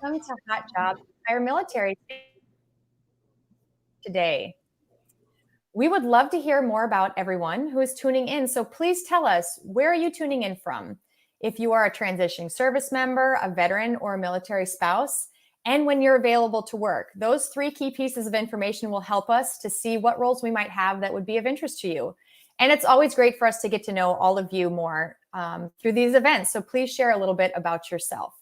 welcome to Hot Jobs HireMilitary today. We would love to hear more about everyone who is tuning in, so please tell us, where are you tuning in from? If you are a transitioning service member, a veteran, or a military spouse, and when you're available to work. Those 3 key pieces of information will help us to see what roles we might have that would be of interest to you. And it's always great for us to get to know all of you more through these events, so please share a little bit about yourself.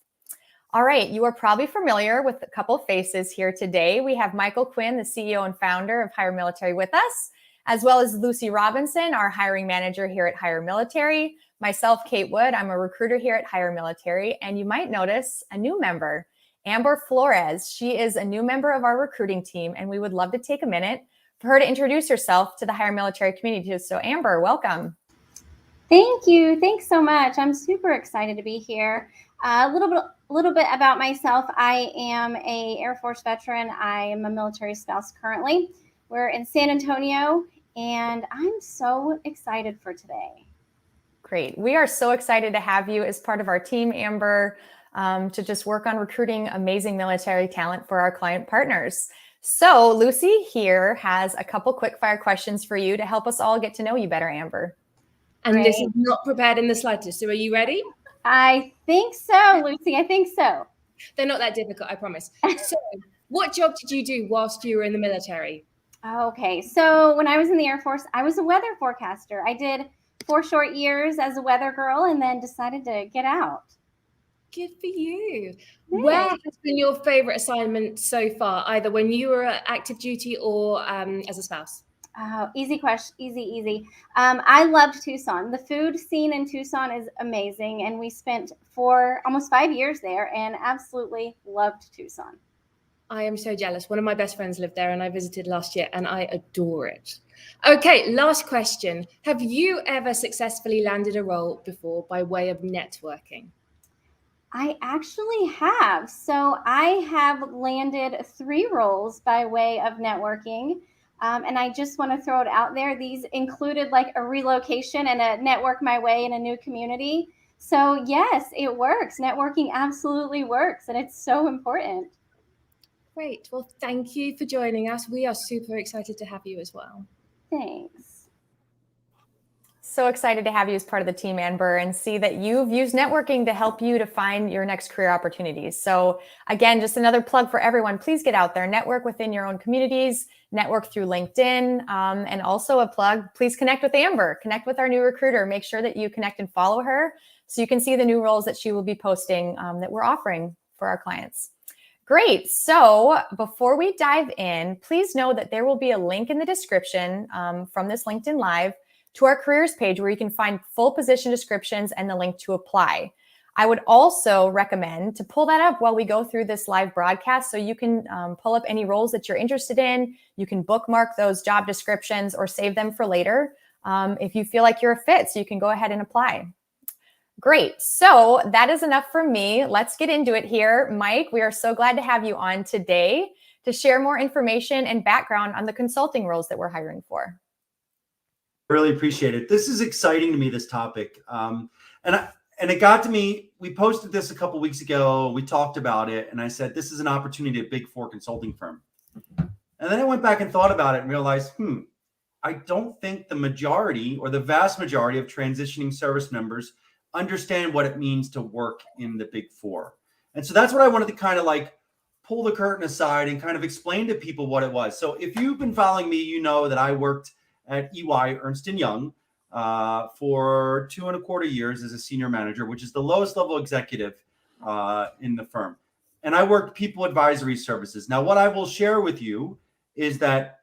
All right, you are probably familiar with a couple faces here today. We have Michael Quinn, the CEO and founder of HireMilitary with us, as well as Lucy Robinson, our hiring manager here at HireMilitary. Myself, Kate Wood, I'm a recruiter here at HireMilitary, and you might notice a new member, Amber Flores. She is a new member of our recruiting team, and we would love to take a minute for her to introduce herself to the HireMilitary community. So Amber, welcome. Thank you. Thanks so much. I'm super excited to be here. A little bit about myself. I am a Air Force veteran. I am a military spouse currently. We're in San Antonio, and I'm so excited for today. Great. We are so excited to have you as part of our team, Amber, to just work on recruiting amazing military talent for our client partners. So Lucy here has a couple quick fire questions for you to help us all get to know you better, Amber. And This is not prepared in the slightest. So are you ready? I think so, Lucy. I think so. They're not that difficult, I promise. So what job did you do whilst you were in the military? Okay. So when I was in the Air Force, I was a weather forecaster. I did 4 short years as a weather girl and then decided to get out. Good for you. Yeah. Where has been your favorite assignment so far, either when you were at active duty or as a spouse? Easy question. Easy. I loved Tucson. The food scene in Tucson is amazing. And we spent almost 5 years there and absolutely loved Tucson. I am so jealous. One of my best friends lived there and I visited last year and I adore it. Okay, last question. Have you ever successfully landed a role before by way of networking? I actually have. So I have landed 3 roles by way of networking. And I just want to throw it out there. These included like a relocation and a network my way in a new community. So yes, it works. Networking absolutely works. And it's so important. Great. Well, thank you for joining us. We are super excited to have you as well. Thanks. So excited to have you as part of the team, Amber, and see that you've used networking to help you to find your next career opportunities. So again, just another plug for everyone. Please get out there, network within your own communities, network through LinkedIn, and also a plug, please connect with Amber, connect with our new recruiter. Make sure that you connect and follow her so you can see the new roles that she will be posting that we're offering for our clients. Great. So before we dive in, please know that there will be a link in the description from this LinkedIn Live to our careers page where you can find full position descriptions and the link to apply. I would also recommend to pull that up while we go through this live broadcast so you can pull up any roles that you're interested in. You can bookmark those job descriptions or save them for later if you feel like you're a fit, so you can go ahead and apply. Great. So that is enough for me. Let's get into it here. Mike, we are so glad to have you on today to share more information and background on the consulting roles that we're hiring for. I really appreciate it. This is exciting to me, this topic. And it got to me, we posted this a couple weeks ago, we talked about it, and I said, this is an opportunity at a Big 4 consulting firm. And then I went back and thought about it and realized, I don't think the majority or the vast majority of transitioning service members understand what it means to work in the Big 4. And so that's what I wanted to kind of like pull the curtain aside and kind of explain to people what it was. So if you've been following me, you know that I worked at EY, Ernst & Young, for 2.25 years as a senior manager, which is the lowest level executive in the firm. And I worked people advisory services. Now, what I will share with you is that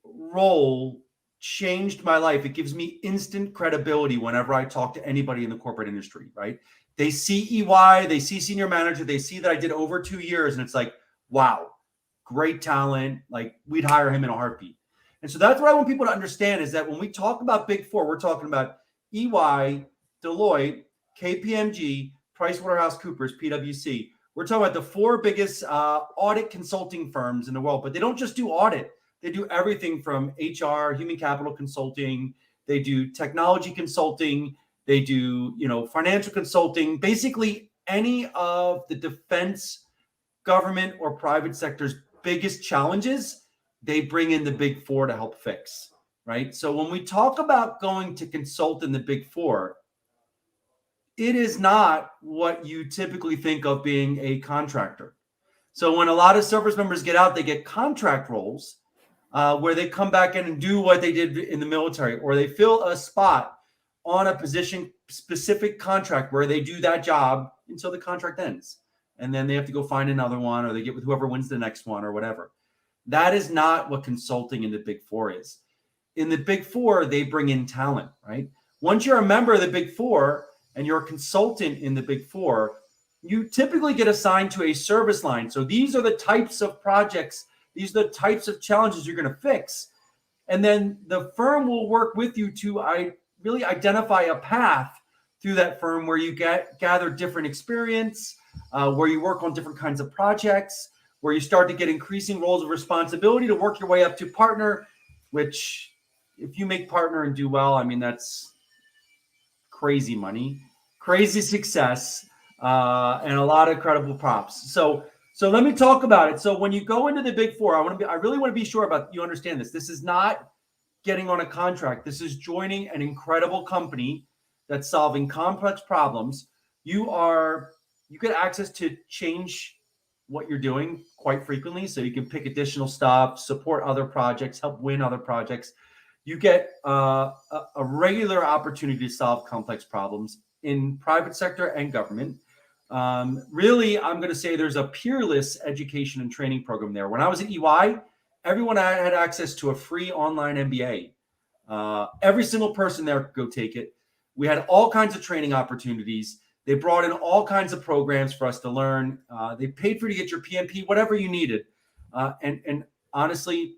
role changed my life. It gives me instant credibility whenever I talk to anybody in the corporate industry, right? They see EY, they see senior manager, they see that I did over 2 years, and it's like, wow, great talent. Like, we'd hire him in a heartbeat. And so that's what I want people to understand is that when we talk about Big 4, we're talking about EY, Deloitte, KPMG, PricewaterhouseCoopers, PwC. We're talking about the 4 biggest audit consulting firms in the world, but they don't just do audit. They do everything from HR, human capital consulting. They do technology consulting. They do, financial consulting. Basically, any of the defense, government, or private sector's biggest challenges, they bring in the Big Four to help fix, right? So when we talk about going to consult in the Big Four, it is not what you typically think of being a contractor. So when a lot of service members get out, they get contract roles where they come back in and do what they did in the military, or they fill a spot on a position specific contract where they do that job until the contract ends. And then they have to go find another one, or they get with whoever wins the next one or whatever. That is not what consulting in the Big Four is. In the Big Four, they bring in talent, right? Once you're a member of the Big Four and you're a consultant in the Big Four, you typically get assigned to a service line. So these are the types of projects, these are the types of challenges you're going to fix. And then the firm will work with you to really identify a path through that firm where you gather different experience, where you work on different kinds of projects, where you start to get increasing roles of responsibility to work your way up to partner, which if you make partner and do well, I mean, that's crazy money, crazy success, and a lot of credible props. So let me talk about it. So when you go into the Big Four, I really want to be sure about you understand this. This is not getting on a contract. This is joining an incredible company that's solving complex problems. You get access to change what you're doing quite frequently. So you can pick additional stuff, support other projects, help win other projects. You get a regular opportunity to solve complex problems in private sector and government. Really, I'm going to say there's a peerless education and training program there. When I was at EY, everyone had access to a free online MBA. Every single person there could go take it. We had all kinds of training opportunities. They brought in all kinds of programs for us to learn. They paid for you to get your PMP, whatever you needed. And honestly,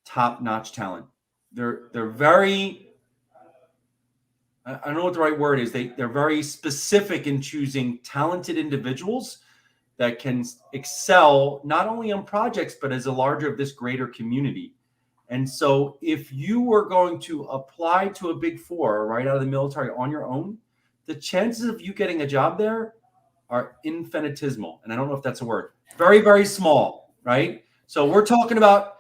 top-notch talent. They're very, I don't know what the right word is. They're very specific in choosing talented individuals that can excel not only on projects, but as a larger of this greater community. And so if you were going to apply to a Big Four right out of the military on your own, the chances of you getting a job there are infinitesimal. And I don't know if that's a word. Very, very small, right? So we're talking about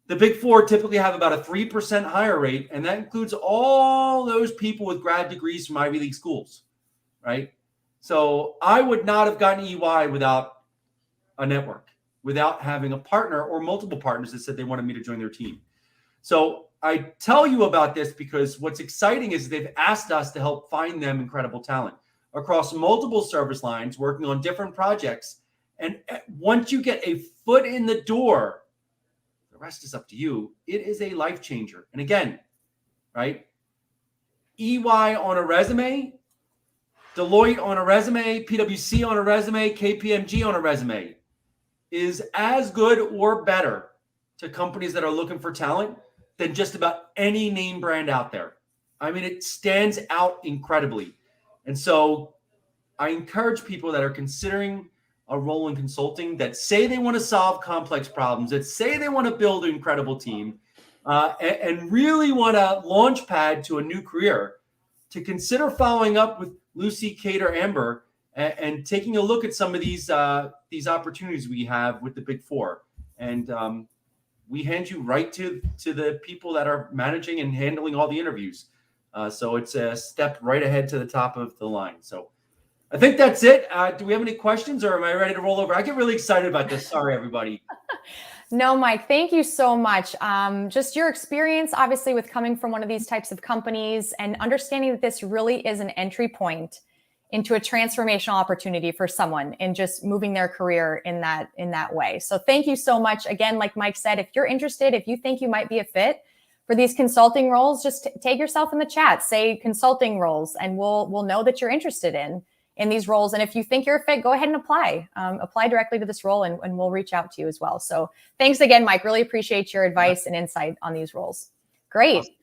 the Big Four typically have about a 3% hire rate, and that includes all those people with grad degrees from Ivy League schools, right? So I would not have gotten EY without a network, without having a partner or multiple partners that said they wanted me to join their team. So I tell you about this because what's exciting is they've asked us to help find them incredible talent across multiple service lines, working on different projects. And once you get a foot in the door, the rest is up to you. It is a life changer. And again, right? EY on a resume, Deloitte on a resume, PwC on a resume, KPMG on a resume is as good or better to companies that are looking for talent than just about any name brand out there. I mean, it stands out incredibly. And so I encourage people that are considering a role in consulting that say they want to solve complex problems, that say they want to build an incredible team, and really want to launch pad to a new career, to consider following up with Lucy, Kate, or Amber and taking a look at some of these opportunities we have with the Big Four. And we hand you right to the people that are managing and handling all the interviews. So it's a step right ahead to the top of the line. So I think that's it. Do we have any questions, or am I ready to roll over? I get really excited about this. Sorry, everybody. No, Mike, thank you so much. Just your experience, obviously, with coming from one of these types of companies and understanding that this really is an entry point into a transformational opportunity for someone and just moving their career in that way. So thank you so much. Again, like Mike said, if you're interested, if you think you might be a fit for these consulting roles, just tag yourself in the chat, say consulting roles, and we'll know that you're interested in these roles. And if you think you're a fit, go ahead and apply. Apply directly to this role and we'll reach out to you as well. So thanks again, Mike. Really appreciate your advice and insight on these roles. Great. Awesome.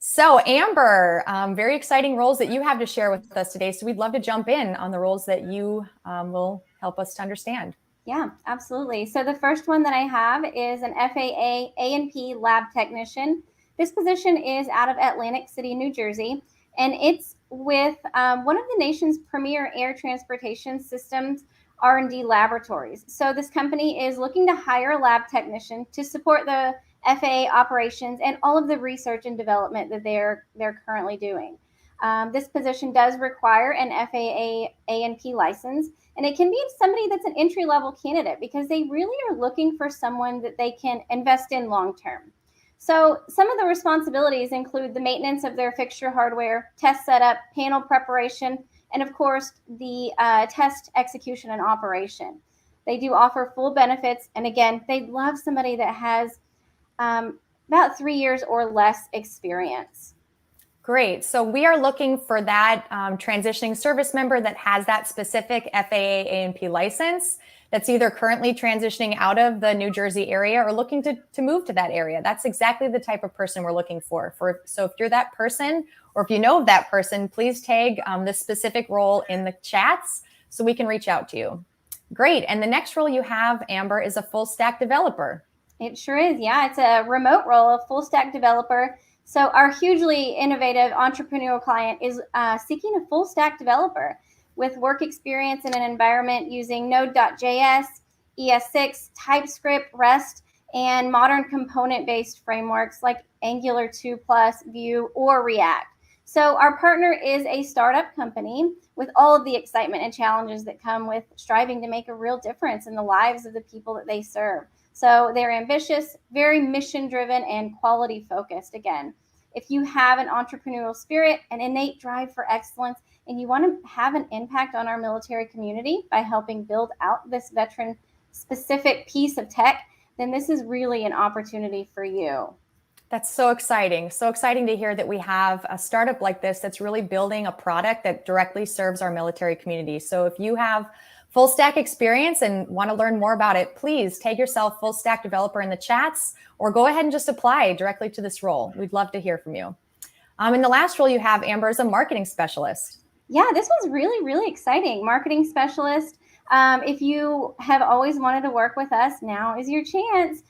So Amber, very exciting roles that you have to share with us today. So we'd love to jump in on the roles that you will help us to understand. Yeah, absolutely. So the first one that I have is an FAA A&P lab technician. This position is out of Atlantic City, New Jersey, and it's with one of the nation's premier air transportation systems R&D laboratories. So this company is looking to hire a lab technician to support the FAA operations and all of the research and development that they're currently doing. This position does require an FAA A&P license, and it can be somebody that's an entry-level candidate because they really are looking for someone that they can invest in long-term. So some of the responsibilities include the maintenance of their fixture hardware, test setup, panel preparation, and of course, the test execution and operation. They do offer full benefits, and again, they love somebody that has about 3 years or less experience. Great. So we are looking for that transitioning service member that has that specific FAA A&P license, that's either currently transitioning out of the New Jersey area or looking to move to that area. That's exactly the type of person we're looking for. So if you're that person, or if you know of that person, please tag this specific role in the chats so we can reach out to you. Great. And the next role you have, Amber, is a full stack developer. It sure is. Yeah, it's a remote role, a full stack developer. So our hugely innovative entrepreneurial client is seeking a full stack developer with work experience in an environment using Node.js, ES6, TypeScript, REST, and modern component-based frameworks like Angular 2+, Vue, or React. So our partner is a startup company with all of the excitement and challenges that come with striving to make a real difference in the lives of the people that they serve. So they're ambitious, very mission-driven, and quality-focused. Again, if you have an entrepreneurial spirit, an innate drive for excellence, and you want to have an impact on our military community by helping build out this veteran-specific piece of tech, then this is really an opportunity for you. That's so exciting. So exciting to hear that we have a startup like this that's really building a product that directly serves our military community. So if you have full stack experience and want to learn more about it, please tag yourself full stack developer in the chats or go ahead and just apply directly to this role. We'd love to hear from you. And the last role you have, Amber, is a marketing specialist. Yeah, this was really, really exciting. Marketing specialist. If you have always wanted to work with us, now is your chance.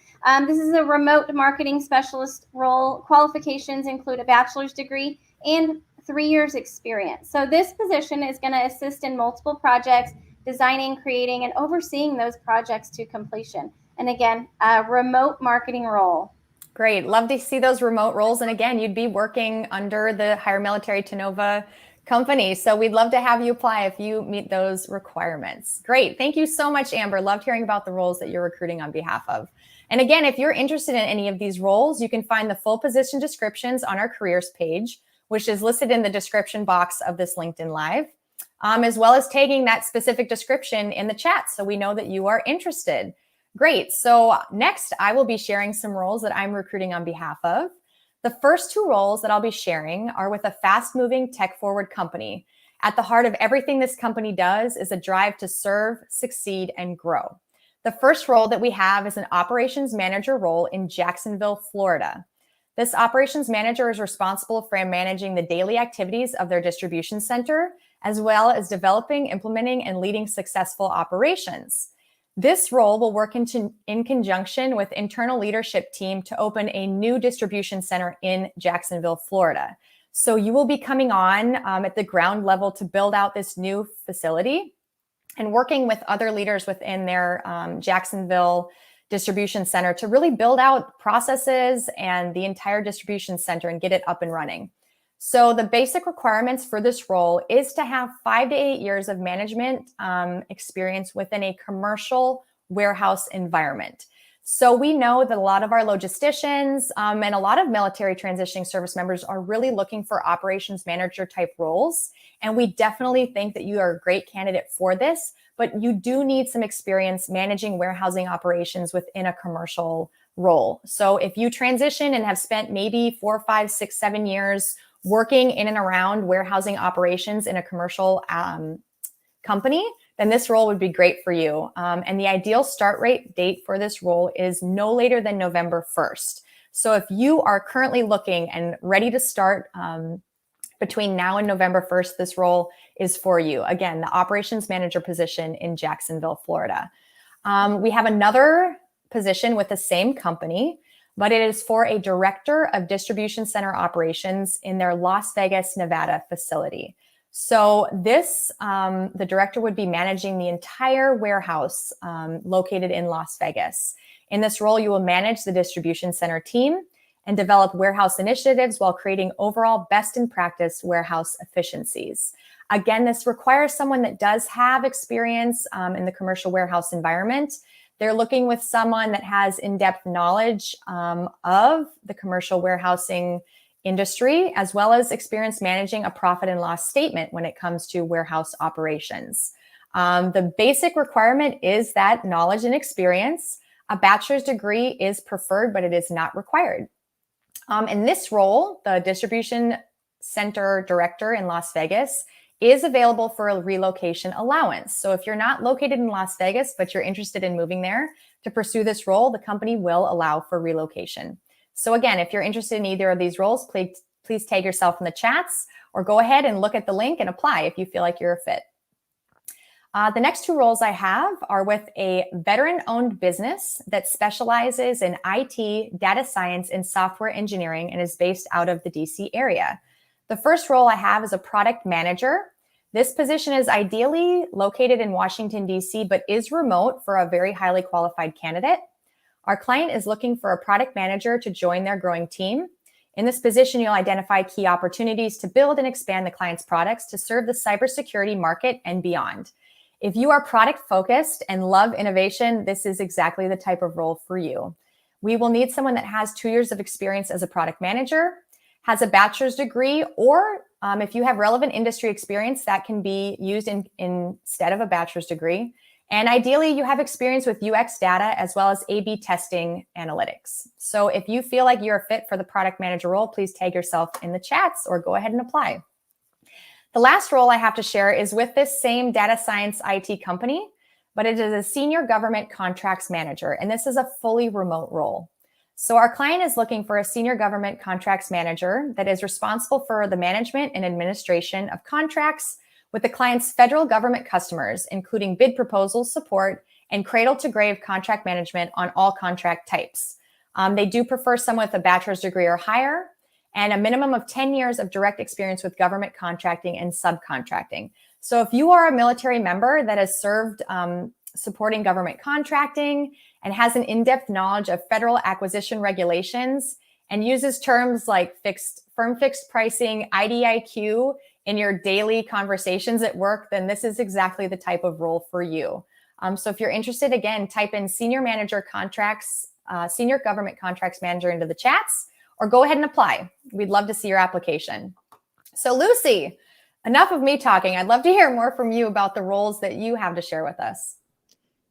This is a remote marketing specialist role. Qualifications include a bachelor's degree and 3 years experience. So this position is going to assist in multiple projects, designing, creating, and overseeing those projects to completion. And again, a remote marketing role. Great. Love to see those remote roles. And again, you'd be working under the HireMilitary Tenova company. So we'd love to have you apply if you meet those requirements. Great. Thank you so much, Amber. Loved hearing about the roles that you're recruiting on behalf of. And again, if you're interested in any of these roles, you can find the full position descriptions on our careers page, which is listed in the description box of this LinkedIn Live, as well as tagging that specific description in the chat so we know that you are interested. Great. So next, I will be sharing some roles that I'm recruiting on behalf of. The first two roles that I'll be sharing are with a fast-moving, tech-forward company. At the heart of everything this company does is a drive to serve, succeed, and grow. The first role that we have is an operations manager role in Jacksonville, Florida. This operations manager is responsible for managing the daily activities of their distribution center, as well as developing, implementing, and leading successful operations. This role will work in conjunction with internal leadership team to open a new distribution center in Jacksonville, Florida. So you will be coming on at the ground level to build out this new facility and working with other leaders within their Jacksonville distribution center to really build out processes and the entire distribution center and get it up and running. So the basic requirements for this role is to have 5 to 8 years of management experience within a commercial warehouse environment. So we know that a lot of our logisticians and a lot of military transitioning service members are really looking for operations manager type roles. And we definitely think that you are a great candidate for this, but you do need some experience managing warehousing operations within a commercial role. So if you transition and have spent maybe 4, 5, 6, 7 years working in and around warehousing operations in a commercial company, then this role would be great for you. And the ideal start rate date for this role is no later than November 1st. So if you are currently looking and ready to start between now and November 1st, this role is for you. Again, the operations manager position in Jacksonville, Florida. We have another position with the same company, but it is for a director of distribution center operations in their Las Vegas, Nevada facility. So this, the director would be managing the entire warehouse located in Las Vegas. In this role, you will manage the distribution center team and develop warehouse initiatives while creating overall best in practice warehouse efficiencies. Again, this requires someone that does have experience in the commercial warehouse environment. They're looking with someone that has in-depth knowledge of the commercial warehousing industry, as well as experience managing a profit and loss statement when it comes to warehouse operations. The basic requirement is that knowledge and experience. A bachelor's degree is preferred, but it is not required. In this role, the distribution center director in Las Vegas is available for a relocation allowance. So if you're not located in Las Vegas, but you're interested in moving there to pursue this role, the company will allow for relocation. So again, if you're interested in either of these roles, please tag yourself in the chats or go ahead and look at the link and apply if you feel like you're a fit. The next two roles I have are with a veteran-owned business that specializes in IT, data science, and software engineering and is based out of the DC area. The first role I have is a product manager. This position is ideally located in Washington, DC, but is remote for a very highly qualified candidate. Our client is looking for a product manager to join their growing team. In this position, you'll identify key opportunities to build and expand the client's products to serve the cybersecurity market and beyond. If you are product focused and love innovation, this is exactly the type of role for you. We will need someone that has 2 years of experience as a product manager, has a bachelor's degree, or if you have relevant industry experience, that can be used instead of a bachelor's degree. And ideally, you have experience with UX data as well as A/B testing analytics. So if you feel like you're a fit for the product manager role, please tag yourself in the chats or go ahead and apply. The last role I have to share is with this same data science IT company, but it is a senior government contracts manager, and this is a fully remote role. So our client is looking for a senior government contracts manager that is responsible for the management and administration of contracts with the client's federal government customers, including bid proposal support and cradle to grave contract management on all contract types. They do prefer someone with a bachelor's degree or higher, and a minimum of 10 years of direct experience with government contracting and subcontracting. So if you are a military member that has served supporting government contracting and has an in-depth knowledge of federal acquisition regulations and uses terms like firm fixed pricing, IDIQ in your daily conversations at work, then this is exactly the type of role for you. So if you're interested, again, type in senior manager contracts, senior government contracts manager into the chats, or go ahead and apply. We'd love to see your application. So Lucy, enough of me talking. I'd love to hear more from you about the roles that you have to share with us.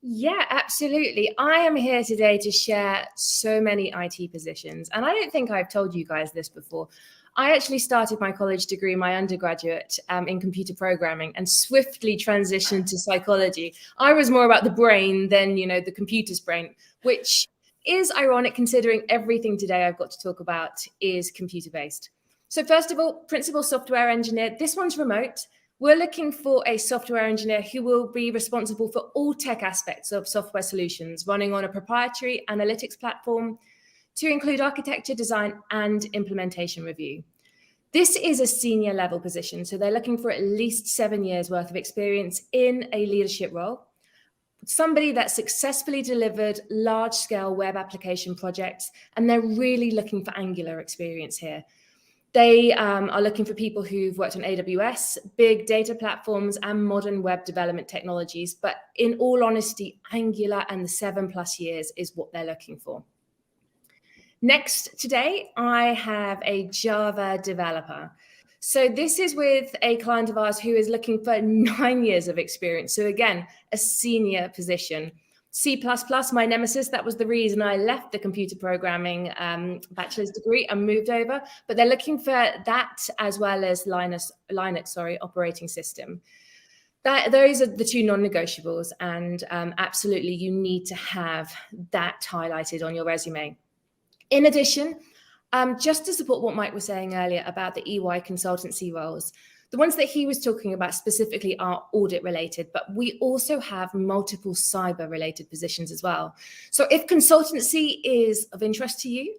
Yeah, absolutely. I am here today to share so many IT positions. And I don't think I've told you guys this before. I actually started my college degree, my undergraduate, in computer programming and swiftly transitioned to psychology. I was more about the brain than, the computer's brain, which is ironic considering everything today I've got to talk about is computer-based. So first of all, principal software engineer. This one's remote. We're looking for a software engineer who will be responsible for all tech aspects of software solutions running on a proprietary analytics platform to include architecture, design, and implementation review. This is a senior level position, so they're looking for at least 7 years worth of experience in a leadership role. Somebody that successfully delivered large-scale web application projects, and they're really looking for Angular experience here. They are looking for people who've worked on AWS, big data platforms, and modern web development technologies. But in all honesty, Angular and the 7+ years is what they're looking for. Next today, I have a Java developer. So this is with a client of ours who is looking for 9 years of experience. So again, a senior position. C++, my nemesis, that was the reason I left the computer programming bachelor's degree and moved over. But they're looking for that as well as Linux operating system. Those are the two non-negotiables. And absolutely, you need to have that highlighted on your resume. In addition, just to support what Mike was saying earlier about the EY consultancy roles, The ones that he was talking about specifically are audit related, but we also have multiple cyber related positions as well. So if consultancy is of interest to you,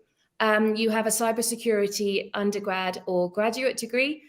you have a cybersecurity undergrad or graduate degree,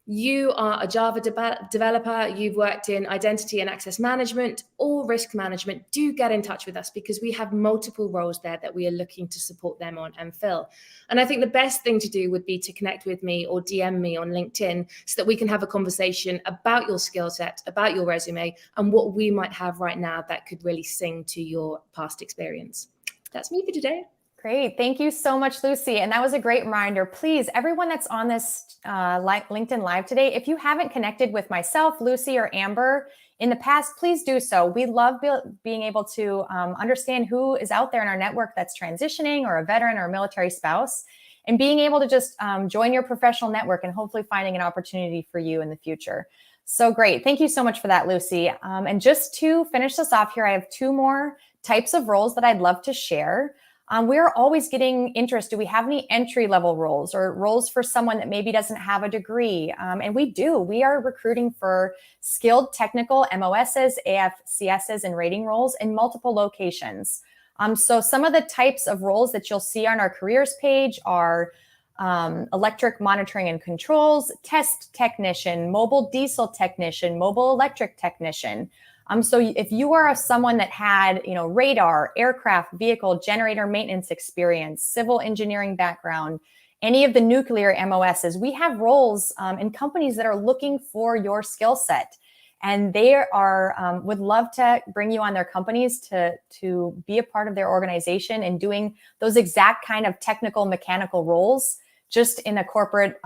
you are a Java developer, you've worked in identity and access management or risk management, do get in touch with us because we have multiple roles there that we are looking to support them on and fill. And I think the best thing to do would be to connect with me or DM me on LinkedIn so that we can have a conversation about your skill set, about your resume, and what we might have right now that could really sing to your past experience. That's me for today. Great. Thank you so much, Lucy. And that was a great reminder. Please, everyone that's on this LinkedIn Live today, if you haven't connected with myself, Lucy, or Amber in the past, please do so. We love being able to understand who is out there in our network that's transitioning or a veteran or a military spouse, and being able to just join your professional network and hopefully finding an opportunity for you in the future. So great. Thank you so much for that, Lucy. And just to finish this off here, I have 2 more types of roles that I'd love to share. We're always getting interest. Do we have any entry-level roles or roles for someone that maybe doesn't have a degree? And we do. We are recruiting for skilled technical MOSs, AFCSs, and rating roles in multiple locations. So some of the types of roles that you'll see on our careers page are electric monitoring and controls, test technician, mobile diesel technician, mobile electric technician. So if you are someone that had, radar, aircraft, vehicle, generator maintenance experience, civil engineering background, any of the nuclear MOSs, we have roles in companies that are looking for your skill set. And they would love to bring you on their companies to be a part of their organization and doing those exact kind of technical mechanical roles just in a corporate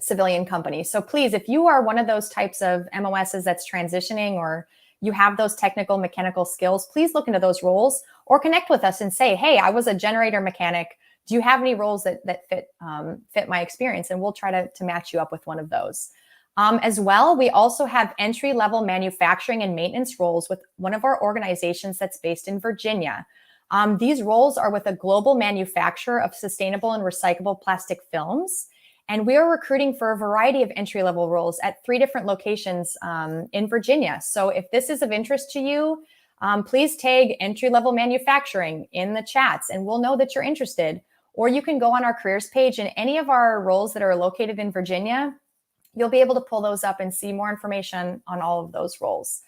civilian company. So please, if you are one of those types of MOSs that's transitioning or you have those technical mechanical skills, please look into those roles or connect with us and say, hey, I was a generator mechanic. Do you have any roles that fit my experience? And we'll try to match you up with one of those. As well, we also have entry-level manufacturing and maintenance roles with one of our organizations that's based in Virginia. These roles are with a global manufacturer of sustainable and recyclable plastic films. And we are recruiting for a variety of entry-level roles at 3 different locations in Virginia. So if this is of interest to you, please tag entry-level manufacturing in the chats and we'll know that you're interested. Or you can go on our careers page and any of our roles that are located in Virginia, you'll be able to pull those up and see more information on all of those roles.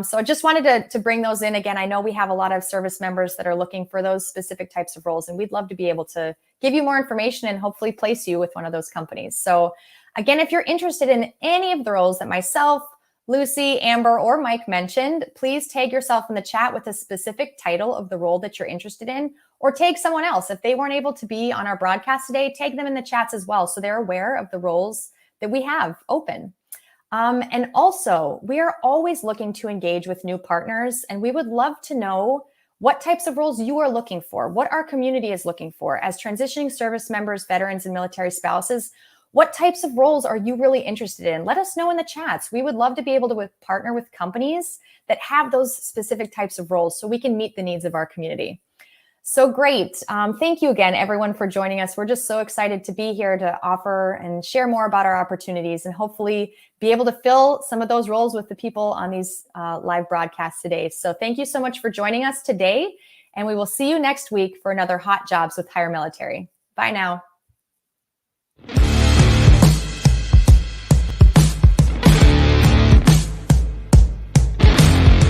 So I just wanted to bring those in. Again, I know we have a lot of service members that are looking for those specific types of roles, and we'd love to be able to give you more information and hopefully place you with one of those companies. So again, if you're interested in any of the roles that myself, Lucy, Amber, or Mike mentioned, please tag yourself in the chat with a specific title of the role that you're interested in, or tag someone else. If they weren't able to be on our broadcast today, tag them in the chats as well so they're aware of the roles that we have open. And also, we are always looking to engage with new partners, and we would love to know what types of roles you are looking for, what our community is looking for. As transitioning service members, veterans, and military spouses, what types of roles are you really interested in? Let us know in the chats. We would love to be able to partner with companies that have those specific types of roles so we can meet the needs of our community. So great. Thank you again, everyone, for joining us. We're just so excited to be here to offer and share more about our opportunities and hopefully be able to fill some of those roles with the people on these live broadcasts today. So thank you so much for joining us today. And we will see you next week for another Hot Jobs with HireMilitary. Bye now.